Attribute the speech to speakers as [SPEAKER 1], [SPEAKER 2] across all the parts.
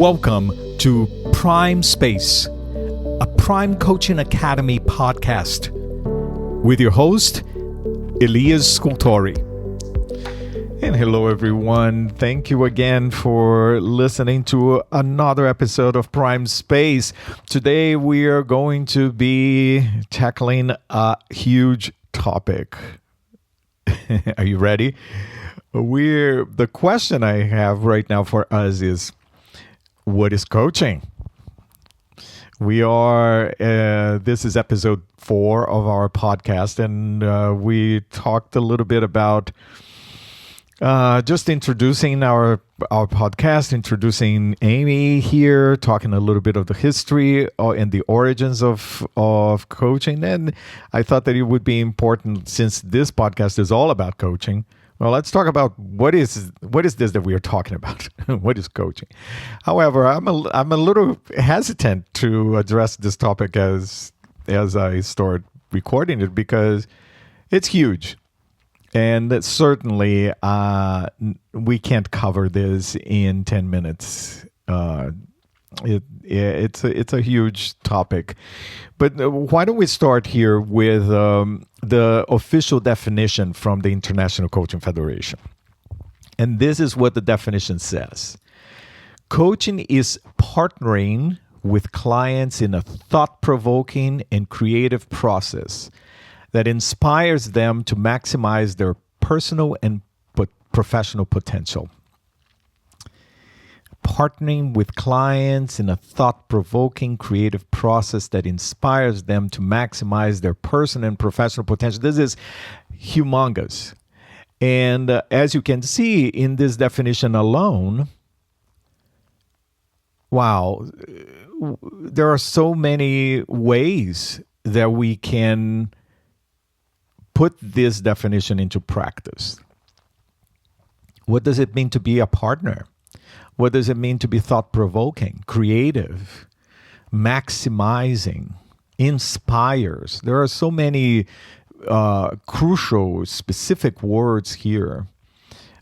[SPEAKER 1] Welcome to Prime Space, a Prime Coaching Academy podcast with your host, Elias Scultori. And hello, everyone. Thank you again for listening to another episode of Prime Space. Today, we are going to be tackling a huge topic. Are you ready? The question I have right now for us is, what is coaching? This is episode 4 of our podcast, and we talked a little bit about just introducing our podcast, introducing Amy here, talking a little bit of the history and the origins of coaching. And I thought that it would be important, since this podcast is all about coaching. Well, let's talk about what is this that we are talking about? What is coaching? However, I'm a little hesitant to address this topic as I start recording it, because it's huge. And certainly, we can't cover this in 10 minutes. It's a huge topic. But why don't we start here with the official definition from the International Coaching Federation? And this is what the definition says. Coaching is partnering with clients in a thought-provoking and creative process that inspires them to maximize their personal and professional potential. Partnering with clients in a thought-provoking, creative process that inspires them to maximize their personal and professional potential. This is humongous. And as you can see in this definition alone, wow, there are so many ways that we can put this definition into practice. What does it mean to be a partner? What does it mean to be thought-provoking, creative, maximizing, inspires? There are so many crucial, specific words here.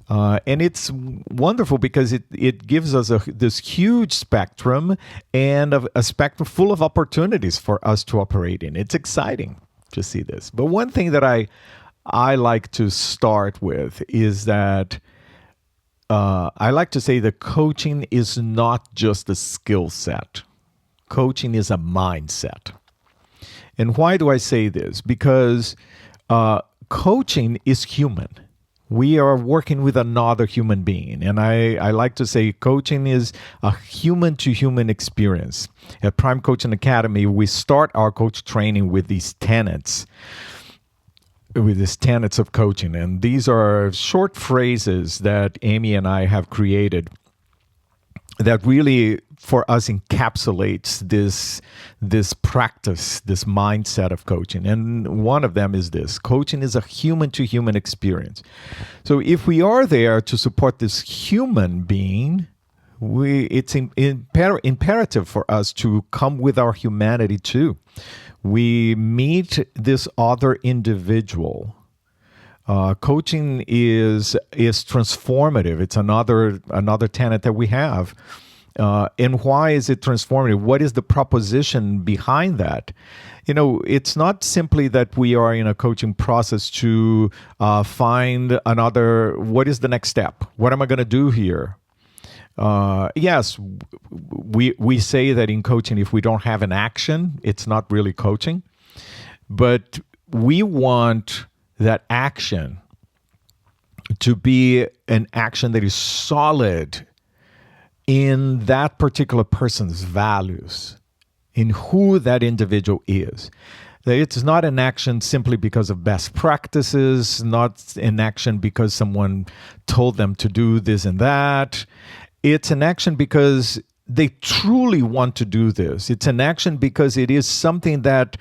[SPEAKER 1] And it's wonderful because it gives us this huge spectrum, and a spectrum full of opportunities for us to operate in. It's exciting to see this. But one thing that I like to start with is that I like to say that coaching is not just a skill set. Coaching is a mindset. And why do I say this? Because coaching is human. We are working with another human being. And I like to say coaching is a human-to-human experience. At Prime Coaching Academy, we start our coach training with these tenets of coaching. And these are short phrases that Amy and I have created that really, for us, encapsulates this practice, this mindset of coaching. And one of them is this: coaching is a human-to-human experience. So if we are there to support this human being, it's imperative for us to come with our humanity too. We meet this other individual. Coaching is transformative. It's another tenet that we have. And why is it transformative? What is the proposition behind that? It's not simply that we are in a coaching process to find what is the next step? What am I going to do here? Yes, we say that in coaching, if we don't have an action, it's not really coaching. But we want that action to be an action that is solid in that particular person's values, in who that individual is. That it's not an action simply because of best practices, not an action because someone told them to do this and that. It's an action because they truly want to do this. It's an action because it is something that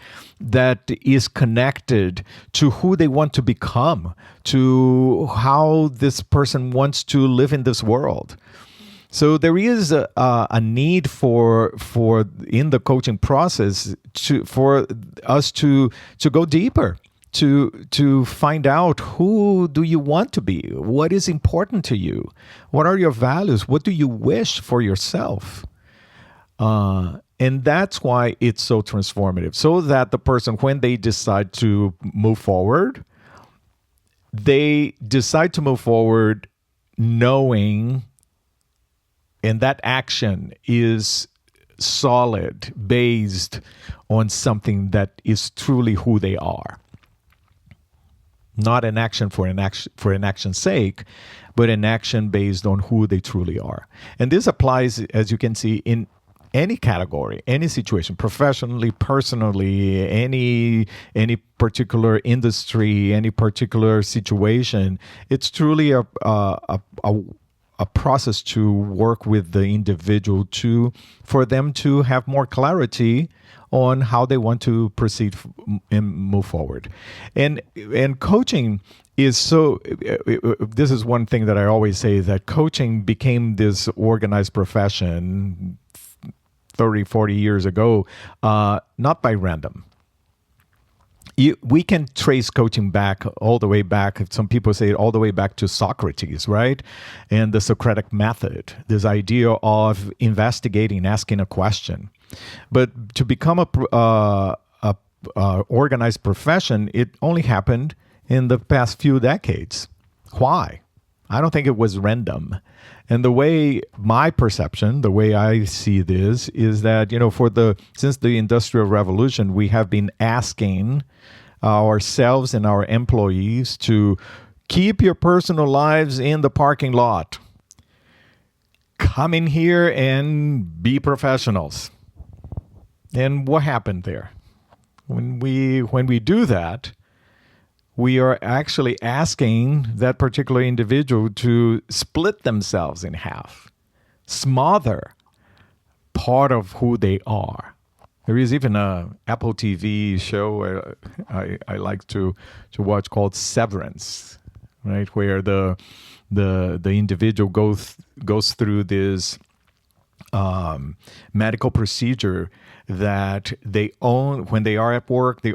[SPEAKER 1] is connected to who they want to become, to how this person wants to live in this world. So there is a need for in the coaching process for us to go deeper, to find out who do you want to be, what is important to you, what are your values, what do you wish for yourself. And that's why it's so transformative, so that the person, when they decide to move forward, they decide to move forward knowing, and that action is solid, based on something that is truly who they are. Not an action for an action's sake, but an action based on who they truly are. And this applies, as you can see, in any category, any situation, professionally, personally, any particular industry, any particular situation. It's truly a process to work with the individual for them to have more clarity on how they want to proceed and move forward. And coaching is so, this is one thing that I always say, that coaching became this organized profession 30, 40 years ago, not by random. We can trace coaching back all the way back. Some people say all the way back to Socrates, right? And the Socratic method, this idea of investigating, asking a question. But to become a organized profession, it only happened in the past few decades. Why? I don't think it was random. And the way my perception, the way I see this, is that, since the Industrial Revolution, we have been asking ourselves and our employees to keep your personal lives in the parking lot. Come in here and be professionals. And what happened there? When we do that, we are actually asking that particular individual to split themselves in half, smother part of who they are. There is even a Apple TV show I like to watch called Severance, right, where the individual goes through this medical procedure that when they are at work, they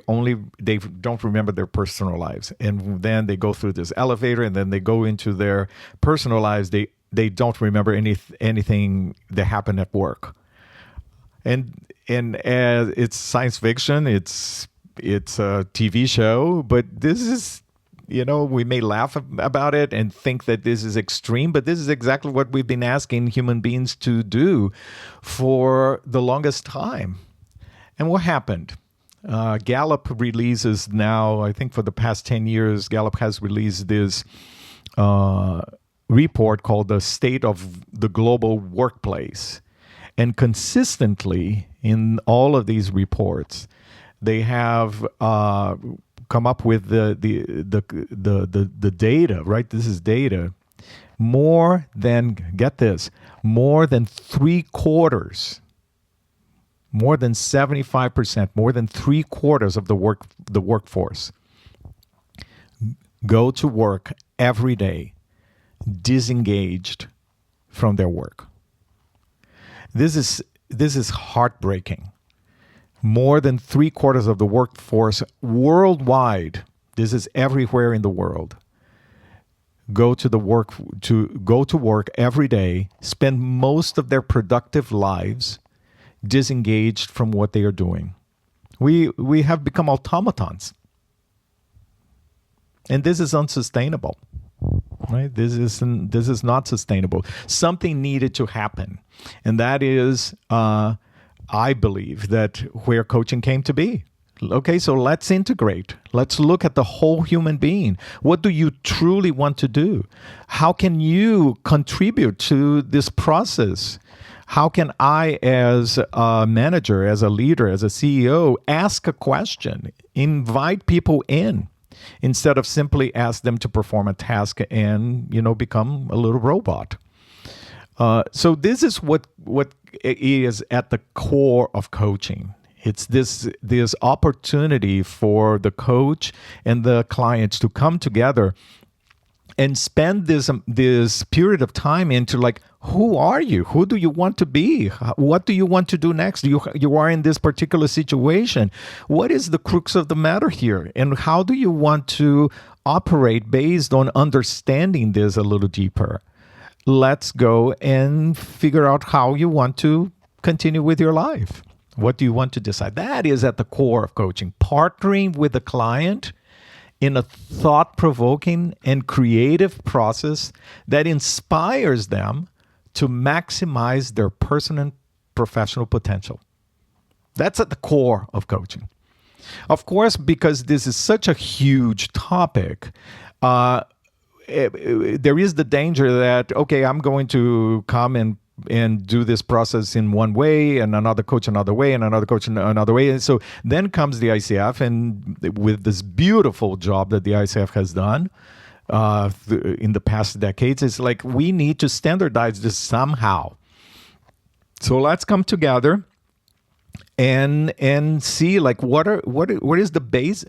[SPEAKER 1] don't remember their personal lives, and then they go through this elevator, and then they go into their personal lives. They don't remember anything that happened at work, and as it's science fiction, it's a TV show, but this is. We may laugh about it and think that this is extreme, but this is exactly what we've been asking human beings to do for the longest time. And what happened? Gallup releases now, I think for the past 10 years, Gallup has released this report called The State of the Global Workplace. And consistently in all of these reports, they have come up with the data, right? This is data. More than 3/4, more than 75%, more than 3/4 of the workforce go to work every day disengaged from their work. This is heartbreaking. More than 3/4 of the workforce worldwide, this is everywhere in the world, go to work every day, spend most of their productive lives disengaged from what they are doing. We have become automatons. And this is unsustainable. Right? This is not sustainable. Something needed to happen. And that is I believe that where coaching came to be. Okay, so let's integrate. Let's look at the whole human being. What do you truly want to do? How can you contribute to this process? How can I, as a manager, as a leader, as a CEO, ask a question, invite people in, instead of simply ask them to perform a task and, become a little robot? So this is what is at the core of coaching. It's this opportunity for the coach and the clients to come together and spend this period of time into like, who are you? Who do you want to be? What do you want to do next? You are in this particular situation. What is the crux of the matter here? And how do you want to operate based on understanding this a little deeper? Let's go and figure out how you want to continue with your life. What do you want to decide? That is at the core of coaching. Partnering with the client in a thought-provoking and creative process that inspires them to maximize their personal and professional potential. That's at the core of coaching. Of course, because this is such a huge topic, there is the danger that, okay, I'm going to come and do this process in one way, and another coach another way, and another coach another way. And so then comes the ICF, and with this beautiful job that the ICF has done in the past decades, it's like we need to standardize this somehow. So let's come together and see like what are the basics?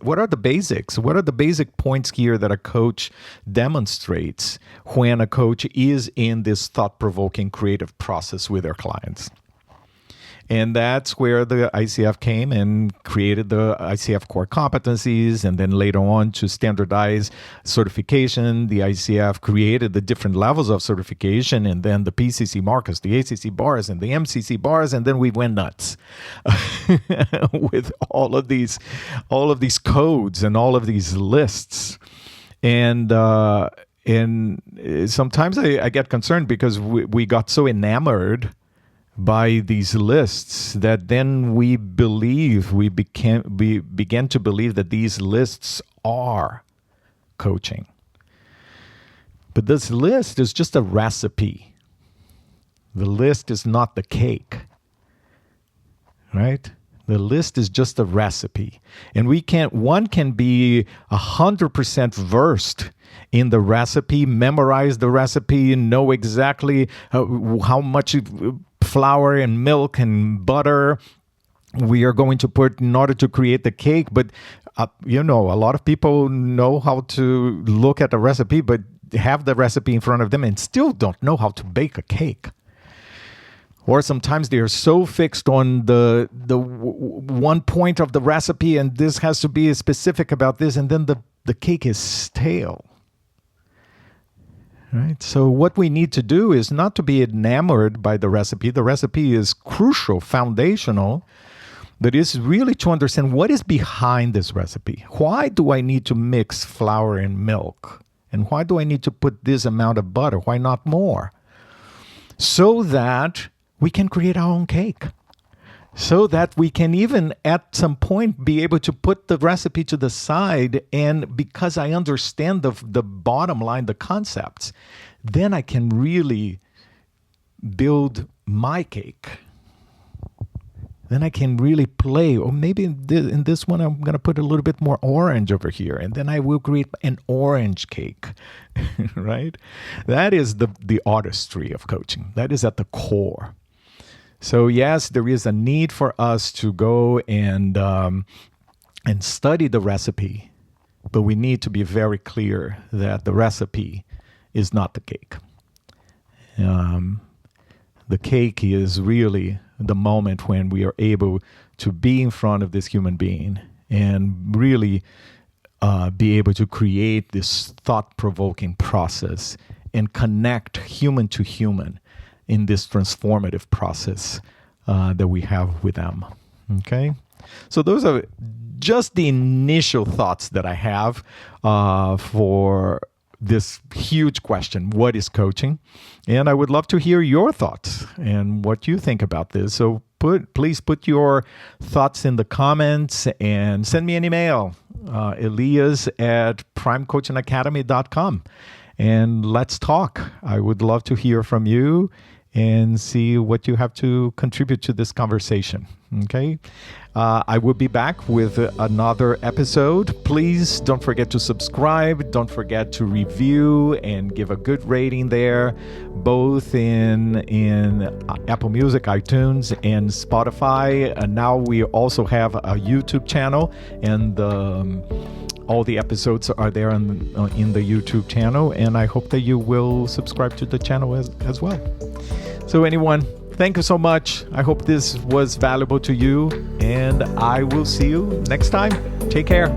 [SPEAKER 1] What are the basic points here that a coach demonstrates when a coach is in this thought-provoking creative process with their clients? And that's where the ICF came and created the ICF core competencies, and then later on to standardize certification, the ICF created the different levels of certification, and then the PCC markers, the ACC bars, and the MCC bars, and then we went nuts with all of these codes and all of these lists. And sometimes I get concerned because we got so enamored by these lists that then we began to believe that these lists are coaching. But this list is just a recipe. The list is not the cake, right? The list is just a recipe. And one can be 100% versed in the recipe, memorize the recipe, know exactly how much flour and milk and butter we are going to put in order to create the cake. But, a lot of people know how to look at the recipe, but have the recipe in front of them and still don't know how to bake a cake. Or sometimes they are so fixed on the one point of the recipe, and this has to be specific about this, and then the cake is stale. Right? So what we need to do is not to be enamored by the recipe. The recipe is crucial, foundational, but it's really to understand what is behind this recipe. Why do I need to mix flour and milk? And why do I need to put this amount of butter? Why not more? So that we can create our own cake. So that we can even at some point be able to put the recipe to the side, and because I understand the bottom line, the concepts, then I can really build my cake. Then I can really play, or maybe in this one I'm going to put a little bit more orange over here, and then I will create an orange cake, right? That is the artistry of coaching. That is at the core. So yes, there is a need for us to go and study the recipe, but we need to be very clear that the recipe is not the cake. The cake is really the moment when we are able to be in front of this human being and really be able to create this thought-provoking process and connect human to human in this transformative process that we have with them. Okay? So those are just the initial thoughts that I have for this huge question, what is coaching? And I would love to hear your thoughts and what you think about this. So please put your thoughts in the comments and send me an email, elias@primecoachingacademy.com. And let's talk. I would love to hear from you and see what you have to contribute to this conversation. Okay? I will be back with another episode. Please don't forget to subscribe. Don't forget to review and give a good rating there, both in Apple Music, iTunes, and Spotify. And now we also have a YouTube channel, and All the episodes are there in the YouTube channel, and I hope that you will subscribe to the channel as well. So anyone, thank you so much. I hope this was valuable to you, and I will see you next time. Take care.